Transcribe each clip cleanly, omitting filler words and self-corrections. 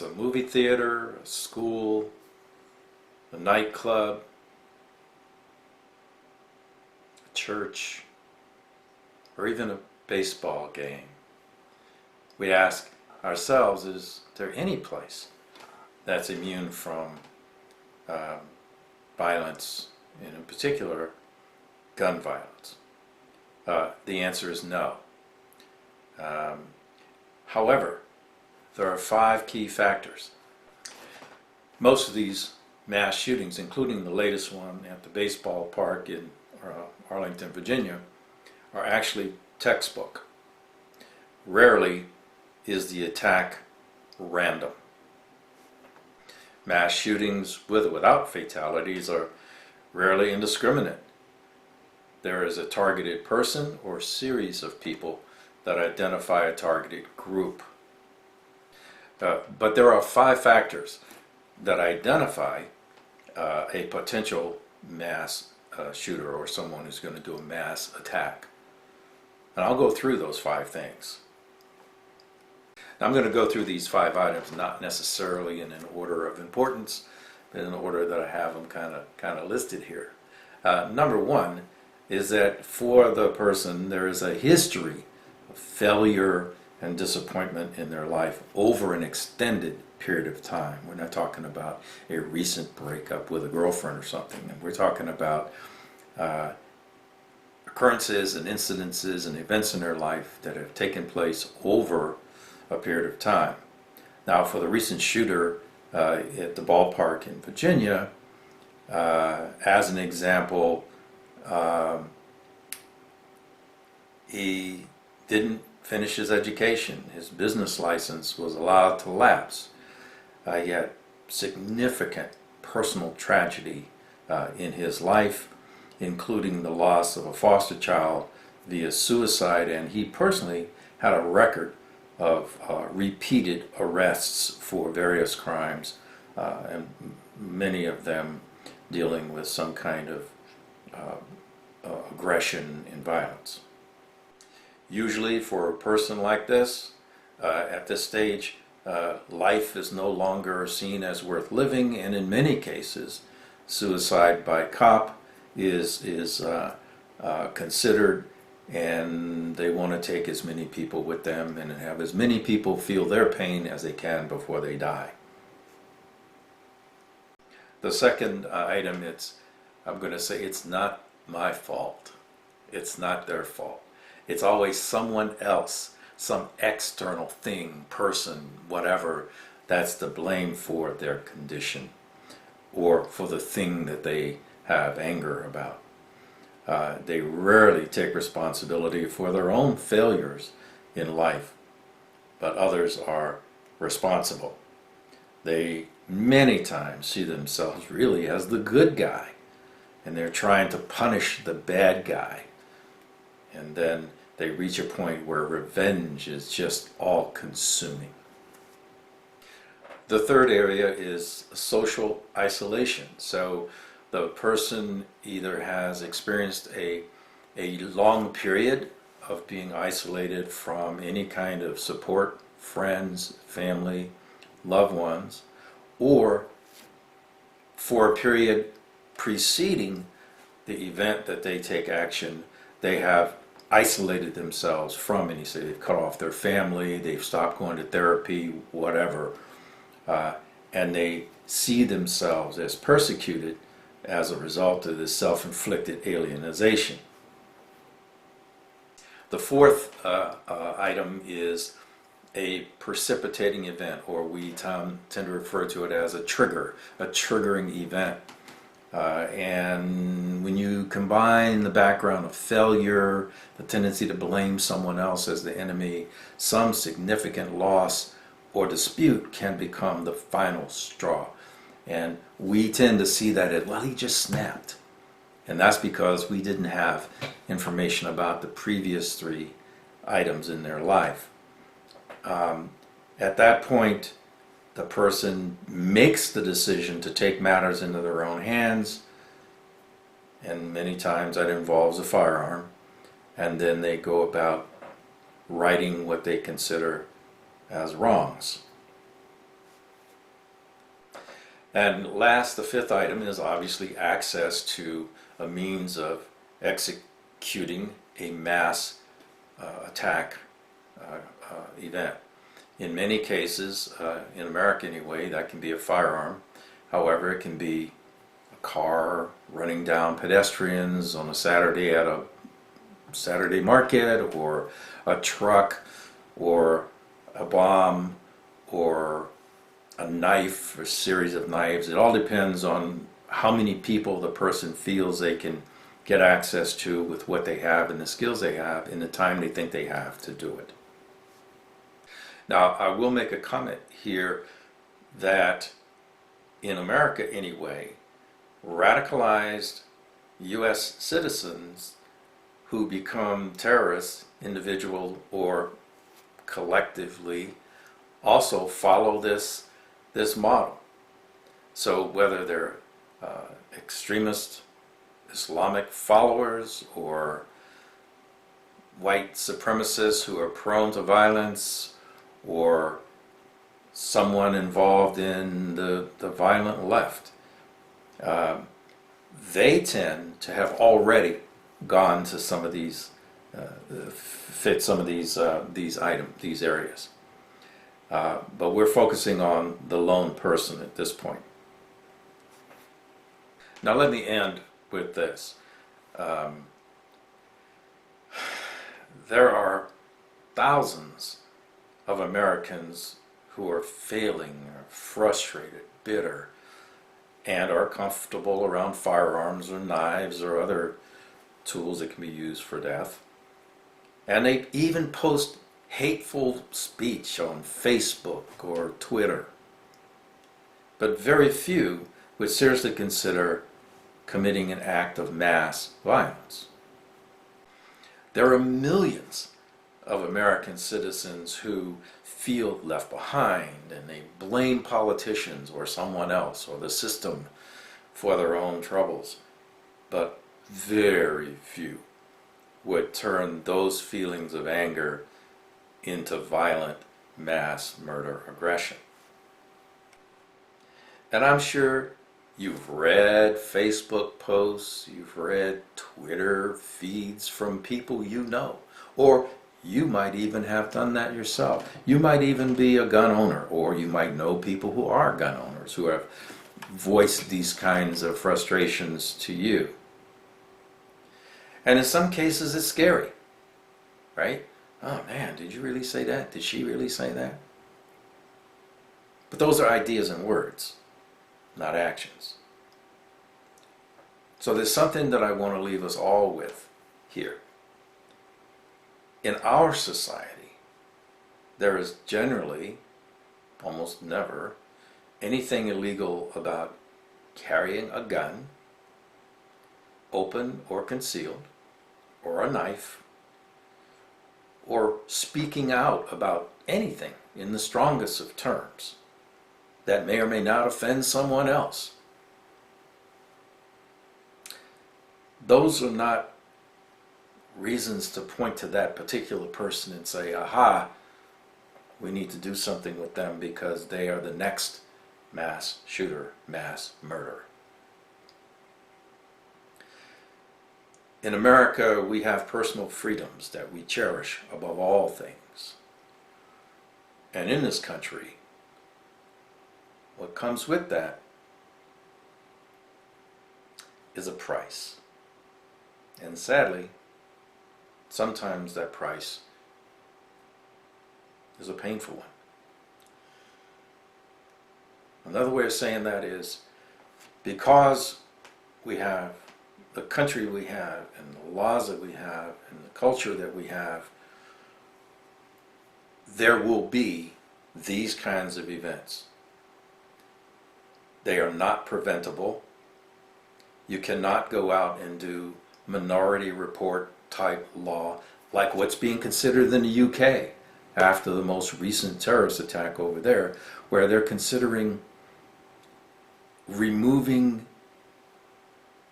it's a movie theater, a school, a nightclub, a church, or even a baseball game. We ask ourselves, is there any place that's immune from violence, and in particular, gun violence? The answer is no. However, there are 5 key factors. Most of these mass shootings, including the latest one at the baseball park in Arlington, Virginia, are actually textbook. Rarely is the attack random. Mass shootings with or without fatalities are rarely indiscriminate. There is a targeted person or series of people that identify a targeted group. But there are 5 factors that identify a potential mass shooter or someone who's going to do a mass attack. And I'll go through those 5 things. Now, I'm going to go through these 5 items not necessarily in an order of importance, but in the order that I have them kind of listed here. Number 1 is that for the person there is a history of failure and disappointment in their life over an extended period of time. We're not talking about a recent breakup with a girlfriend or something. We're talking about occurrences and incidences and events in their life that have taken place over a period of time. Now, for the recent shooter at the ballpark in Virginia, as an example, he didn't finish his education. His business license was allowed to lapse. He had significant personal tragedy in his life, including the loss of a foster child via suicide, and he personally had a record of repeated arrests for various crimes, and many of them dealing with some kind of aggression and violence. Usually for a person like this, at this stage, life is no longer seen as worth living, and in many cases, suicide by cop is considered, and they want to take as many people with them and have as many people feel their pain as they can before they die. The second item, I'm going to say it's not my fault. It's not their fault. It's always someone else, some external thing, person, whatever, that's to blame for their condition or for the thing that they have anger about. They rarely take responsibility for their own failures in life, but others are responsible. They many times see themselves really as the good guy, and they're trying to punish the bad guy. And then they reach a point where revenge is just all-consuming. The third area is social isolation. So the person either has experienced a long period of being isolated from any kind of support, friends, family, loved ones, or for a period preceding the event that they take action, they have isolated themselves from any, say they've cut off their family, they've stopped going to therapy, whatever, and they see themselves as persecuted as a result of this self-inflicted alienization. The fourth item is a precipitating event, or we tend to refer to it as a triggering event. And when you combine the background of failure, the tendency to blame someone else as the enemy, some significant loss or dispute can become the final straw. And we tend to see that as, well, he just snapped. And that's because we didn't have information about the previous 3 items in their life. At that point, the person makes the decision to take matters into their own hands, and many times that involves a firearm, and then they go about righting what they consider as wrongs. And last, the fifth item is obviously access to a means of executing a mass attack event. In many cases, in America anyway, that can be a firearm. However, it can be a car running down pedestrians on a Saturday at a Saturday market, or a truck, or a bomb, or a knife, or a series of knives. It all depends on how many people the person feels they can get access to with what they have and the skills they have in the time they think they have to do it. Now, I will make a comment here that in America anyway, radicalized U.S. citizens who become terrorists, individual or collectively, also follow this model. So whether they're extremist Islamic followers or white supremacists who are prone to violence, or someone involved in the violent left, they tend to have already gone to some of these, fit some of these areas. But we're focusing on the lone person at this point. Now let me end with this. There are thousands of Americans who are failing, are frustrated, bitter, and are comfortable around firearms or knives or other tools that can be used for death. And they even post hateful speech on Facebook or Twitter. But very few would seriously consider committing an act of mass violence. There are millions of American citizens who feel left behind, and they blame politicians or someone else or the system for their own troubles. But very few would turn those feelings of anger into violent mass murder aggression. And I'm sure you've read Facebook posts, you've read Twitter feeds from people you know, or you might even have done that yourself. You might even be a gun owner, or you might know people who are gun owners who have voiced these kinds of frustrations to you. And in some cases it's scary, right? Oh man, did you really say that? Did she really say that? But those are ideas and words, not actions. So there's something that I want to leave us all with here. In our society, there is generally, almost never, anything illegal about carrying a gun, open or concealed, or a knife, or speaking out about anything in the strongest of terms that may or may not offend someone else. Those are not reasons to point to that particular person and say, aha, we need to do something with them because they are the next mass shooter, mass murderer. In America, we have personal freedoms that we cherish above all things. And in this country, what comes with that is a price. And sadly, sometimes that price is a painful one. Another way of saying that is, because we have the country we have, and the laws that we have, and the culture that we have, there will be these kinds of events. They are not preventable. You cannot go out and do minority report type law like what's being considered in the UK after the most recent terrorist attack over there, where they're considering removing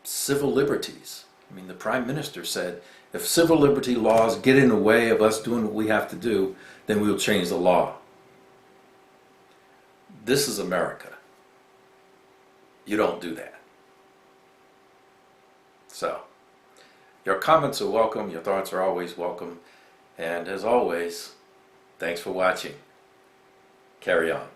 civil liberties. I mean, the Prime Minister said, if civil liberty laws get in the way of us doing what we have to do, then we'll change the law. This is America. You don't do that. So, your comments are welcome, your thoughts are always welcome, and as always, thanks for watching. Carry on.